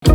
Tu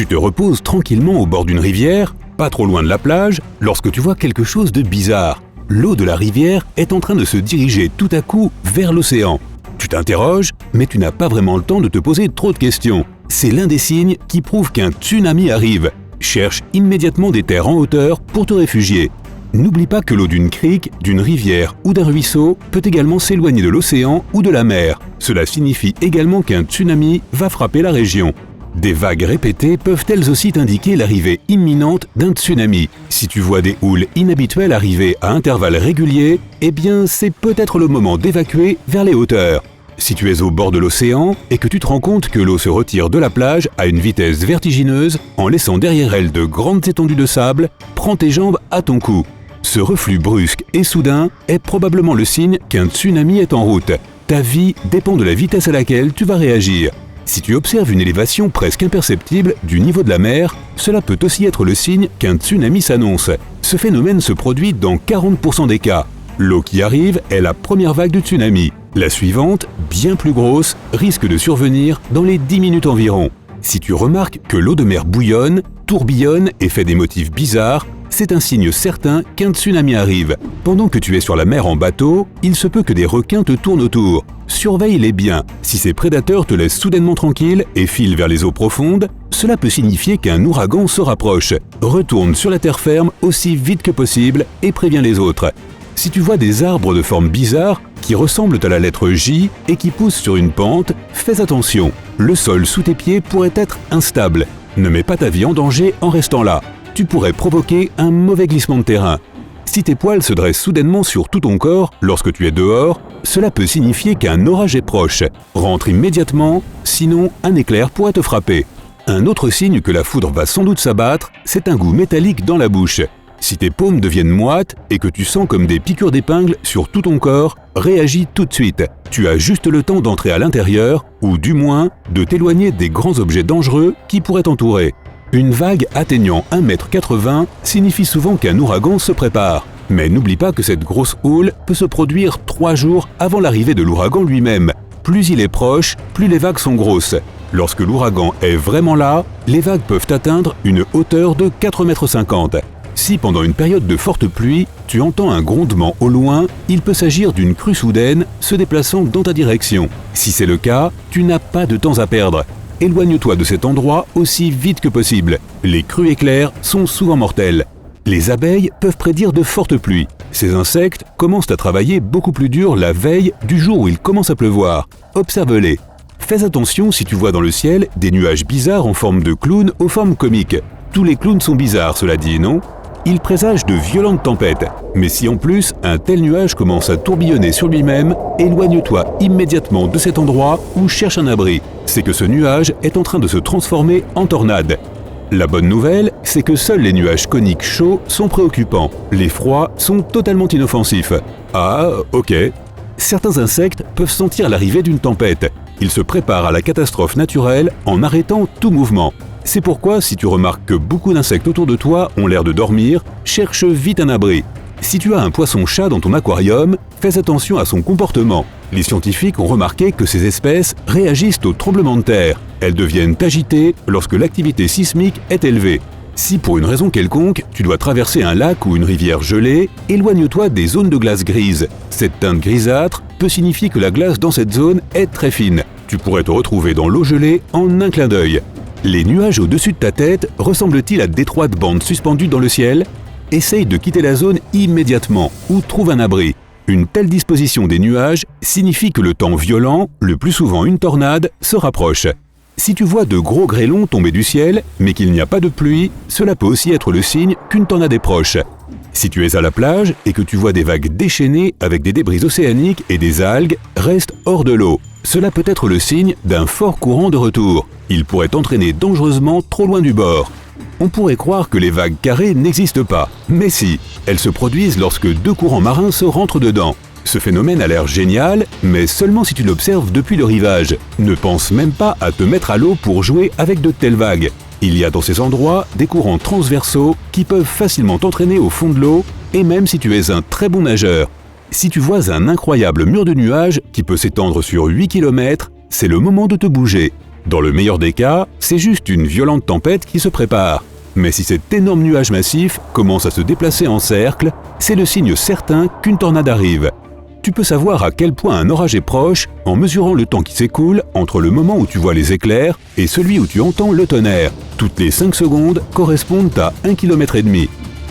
te reposes tranquillement au bord d'une rivière, pas trop loin de la plage, lorsque tu vois quelque chose de bizarre. L'eau de la rivière est en train de se diriger tout à coup vers l'océan. Tu t'interroges, mais tu n'as pas vraiment le temps de te poser trop de questions. C'est l'un des signes qui prouve qu'un tsunami arrive. Cherche immédiatement des terres en hauteur pour te réfugier. N'oublie pas que l'eau d'une crique, d'une rivière ou d'un ruisseau peut également s'éloigner de l'océan ou de la mer. Cela signifie également qu'un tsunami va frapper la région. Des vagues répétées peuvent elles aussi t'indiquer l'arrivée imminente d'un tsunami. Si tu vois des houles inhabituelles arriver à intervalles réguliers, eh bien c'est peut-être le moment d'évacuer vers les hauteurs. Si tu es au bord de l'océan et que tu te rends compte que l'eau se retire de la plage à une vitesse vertigineuse en laissant derrière elle de grandes étendues de sable, prends tes jambes à ton cou. Ce reflux brusque et soudain est probablement le signe qu'un tsunami est en route. Ta vie dépend de la vitesse à laquelle tu vas réagir. Si tu observes une élévation presque imperceptible du niveau de la mer, cela peut aussi être le signe qu'un tsunami s'annonce. Ce phénomène se produit dans 40% des cas. L'eau qui arrive est la première vague du tsunami. La suivante, bien plus grosse, risque de survenir dans les 10 minutes environ. Si tu remarques que l'eau de mer bouillonne, tourbillonne et fait des motifs bizarres, c'est un signe certain qu'un tsunami arrive. Pendant que tu es sur la mer en bateau, il se peut que des requins te tournent autour. Surveille-les bien. Si ces prédateurs te laissent soudainement tranquille et filent vers les eaux profondes, cela peut signifier qu'un ouragan se rapproche. Retourne sur la terre ferme aussi vite que possible et préviens les autres. Si tu vois des arbres de forme bizarre qui ressemblent à la lettre J et qui poussent sur une pente, fais attention. Le sol sous tes pieds pourrait être instable. Ne mets pas ta vie en danger en restant là. Tu pourrais provoquer un mauvais glissement de terrain. Si tes poils se dressent soudainement sur tout ton corps lorsque tu es dehors, cela peut signifier qu'un orage est proche. Rentre immédiatement, sinon un éclair pourrait te frapper. Un autre signe que la foudre va sans doute s'abattre, c'est un goût métallique dans la bouche. Si tes paumes deviennent moites et que tu sens comme des piqûres d'épingle sur tout ton corps, réagis tout de suite. Tu as juste le temps d'entrer à l'intérieur, ou du moins de t'éloigner des grands objets dangereux qui pourraient t'entourer. Une vague atteignant 1,80 m signifie souvent qu'un ouragan se prépare. Mais n'oublie pas que cette grosse houle peut se produire 3 jours avant l'arrivée de l'ouragan lui-même. Plus il est proche, plus les vagues sont grosses. Lorsque l'ouragan est vraiment là, les vagues peuvent atteindre une hauteur de 4,50 m. Si pendant une période de forte pluie, tu entends un grondement au loin, il peut s'agir d'une crue soudaine se déplaçant dans ta direction. Si c'est le cas, tu n'as pas de temps à perdre. Éloigne-toi de cet endroit aussi vite que possible. Les crues éclairs sont souvent mortelles. Les abeilles peuvent prédire de fortes pluies. Ces insectes commencent à travailler beaucoup plus dur la veille du jour où il commence à pleuvoir. Observe-les. Fais attention si tu vois dans le ciel des nuages bizarres en forme de clowns aux formes comiques. Tous les clowns sont bizarres, cela dit, non ? Ils présagent de violentes tempêtes. Mais si en plus un tel nuage commence à tourbillonner sur lui-même, éloigne-toi immédiatement de cet endroit ou cherche un abri. C'est que ce nuage est en train de se transformer en tornade. La bonne nouvelle, c'est que seuls les nuages coniques chauds sont préoccupants. Les froids sont totalement inoffensifs. Ah, ok. Certains insectes peuvent sentir l'arrivée d'une tempête. Ils se préparent à la catastrophe naturelle en arrêtant tout mouvement. C'est pourquoi, si tu remarques que beaucoup d'insectes autour de toi ont l'air de dormir, cherche vite un abri. Si tu as un poisson-chat dans ton aquarium, fais attention à son comportement. Les scientifiques ont remarqué que ces espèces réagissent aux tremblements de terre. Elles deviennent agitées lorsque l'activité sismique est élevée. Si pour une raison quelconque, tu dois traverser un lac ou une rivière gelée, éloigne-toi des zones de glace grise. Cette teinte grisâtre peut signifier que la glace dans cette zone est très fine. Tu pourrais te retrouver dans l'eau gelée en un clin d'œil. Les nuages au-dessus de ta tête ressemblent-ils à d'étroites bandes suspendues dans le ciel ? Essaye de quitter la zone immédiatement ou trouve un abri. Une telle disposition des nuages signifie que le temps violent, le plus souvent une tornade, se rapproche. Si tu vois de gros grêlons tomber du ciel, mais qu'il n'y a pas de pluie, cela peut aussi être le signe qu'une tornade est proche. Si tu es à la plage et que tu vois des vagues déchaînées avec des débris océaniques et des algues, reste hors de l'eau. Cela peut être le signe d'un fort courant de retour. Il pourrait t'entraîner dangereusement trop loin du bord. On pourrait croire que les vagues carrées n'existent pas, mais si, elles se produisent lorsque deux courants marins se rentrent dedans. Ce phénomène a l'air génial, mais seulement si tu l'observes depuis le rivage. Ne pense même pas à te mettre à l'eau pour jouer avec de telles vagues. Il y a dans ces endroits des courants transversaux qui peuvent facilement t'entraîner au fond de l'eau, et même si tu es un très bon nageur. Si tu vois un incroyable mur de nuages qui peut s'étendre sur 8 km, c'est le moment de te bouger. Dans le meilleur des cas, c'est juste une violente tempête qui se prépare. Mais si cet énorme nuage massif commence à se déplacer en cercle, c'est le signe certain qu'une tornade arrive. Tu peux savoir à quel point un orage est proche en mesurant le temps qui s'écoule entre le moment où tu vois les éclairs et celui où tu entends le tonnerre. Toutes les 5 secondes correspondent à 1,5 km.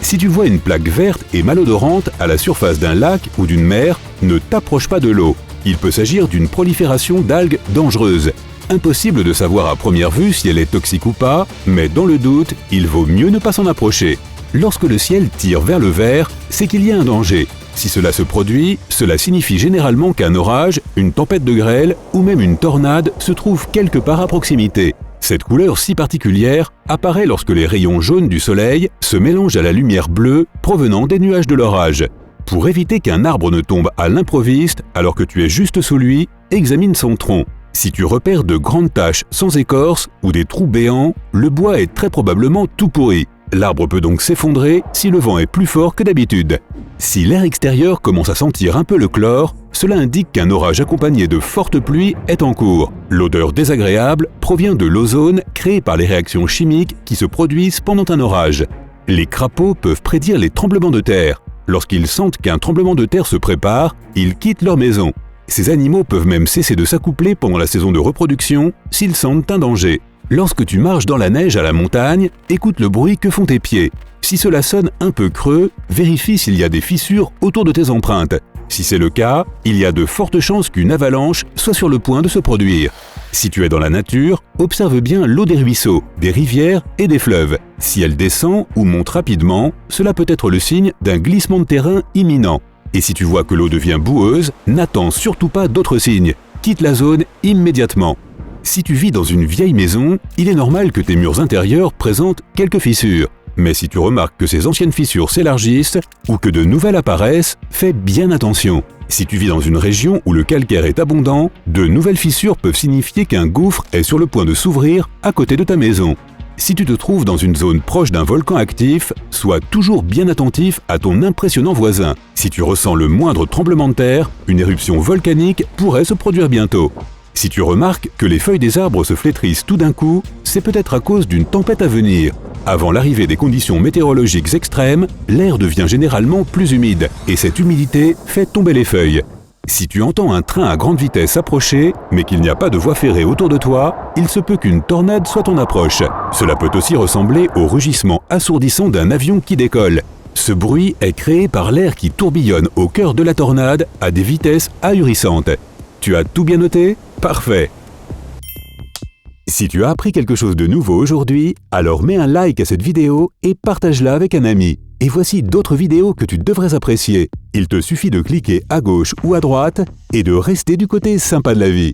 Si tu vois une plaque verte et malodorante à la surface d'un lac ou d'une mer, ne t'approche pas de l'eau. Il peut s'agir d'une prolifération d'algues dangereuses. Impossible de savoir à première vue si elle est toxique ou pas, mais dans le doute, il vaut mieux ne pas s'en approcher. Lorsque le ciel tire vers le vert, c'est qu'il y a un danger. Si cela se produit, cela signifie généralement qu'un orage, une tempête de grêle ou même une tornade se trouve quelque part à proximité. Cette couleur si particulière apparaît lorsque les rayons jaunes du soleil se mélangent à la lumière bleue provenant des nuages de l'orage. Pour éviter qu'un arbre ne tombe à l'improviste alors que tu es juste sous lui, examine son tronc. Si tu repères de grandes taches sans écorce ou des trous béants, le bois est très probablement tout pourri. L'arbre peut donc s'effondrer si le vent est plus fort que d'habitude. Si l'air extérieur commence à sentir un peu le chlore, cela indique qu'un orage accompagné de fortes pluies est en cours. L'odeur désagréable provient de l'ozone créé par les réactions chimiques qui se produisent pendant un orage. Les crapauds peuvent prédire les tremblements de terre. Lorsqu'ils sentent qu'un tremblement de terre se prépare, ils quittent leur maison. Ces animaux peuvent même cesser de s'accoupler pendant la saison de reproduction s'ils sentent un danger. Lorsque tu marches dans la neige à la montagne, écoute le bruit que font tes pieds. Si cela sonne un peu creux, vérifie s'il y a des fissures autour de tes empreintes. Si c'est le cas, il y a de fortes chances qu'une avalanche soit sur le point de se produire. Si tu es dans la nature, observe bien l'eau des ruisseaux, des rivières et des fleuves. Si elle descend ou monte rapidement, cela peut être le signe d'un glissement de terrain imminent. Et si tu vois que l'eau devient boueuse, n'attends surtout pas d'autres signes. Quitte la zone immédiatement. Si tu vis dans une vieille maison, il est normal que tes murs intérieurs présentent quelques fissures. Mais si tu remarques que ces anciennes fissures s'élargissent ou que de nouvelles apparaissent, fais bien attention. Si tu vis dans une région où le calcaire est abondant, de nouvelles fissures peuvent signifier qu'un gouffre est sur le point de s'ouvrir à côté de ta maison. Si tu te trouves dans une zone proche d'un volcan actif, sois toujours bien attentif à ton impressionnant voisin. Si tu ressens le moindre tremblement de terre, une éruption volcanique pourrait se produire bientôt. Si tu remarques que les feuilles des arbres se flétrissent tout d'un coup, c'est peut-être à cause d'une tempête à venir. Avant l'arrivée des conditions météorologiques extrêmes, l'air devient généralement plus humide et cette humidité fait tomber les feuilles. Si tu entends un train à grande vitesse approcher, mais qu'il n'y a pas de voie ferrée autour de toi, il se peut qu'une tornade soit en approche. Cela peut aussi ressembler au rugissement assourdissant d'un avion qui décolle. Ce bruit est créé par l'air qui tourbillonne au cœur de la tornade à des vitesses ahurissantes. Tu as tout bien noté ? Parfait! Si tu as appris quelque chose de nouveau aujourd'hui, alors mets un like à cette vidéo et partage-la avec un ami. Et voici d'autres vidéos que tu devrais apprécier. Il te suffit de cliquer à gauche ou à droite et de rester du côté sympa de la vie.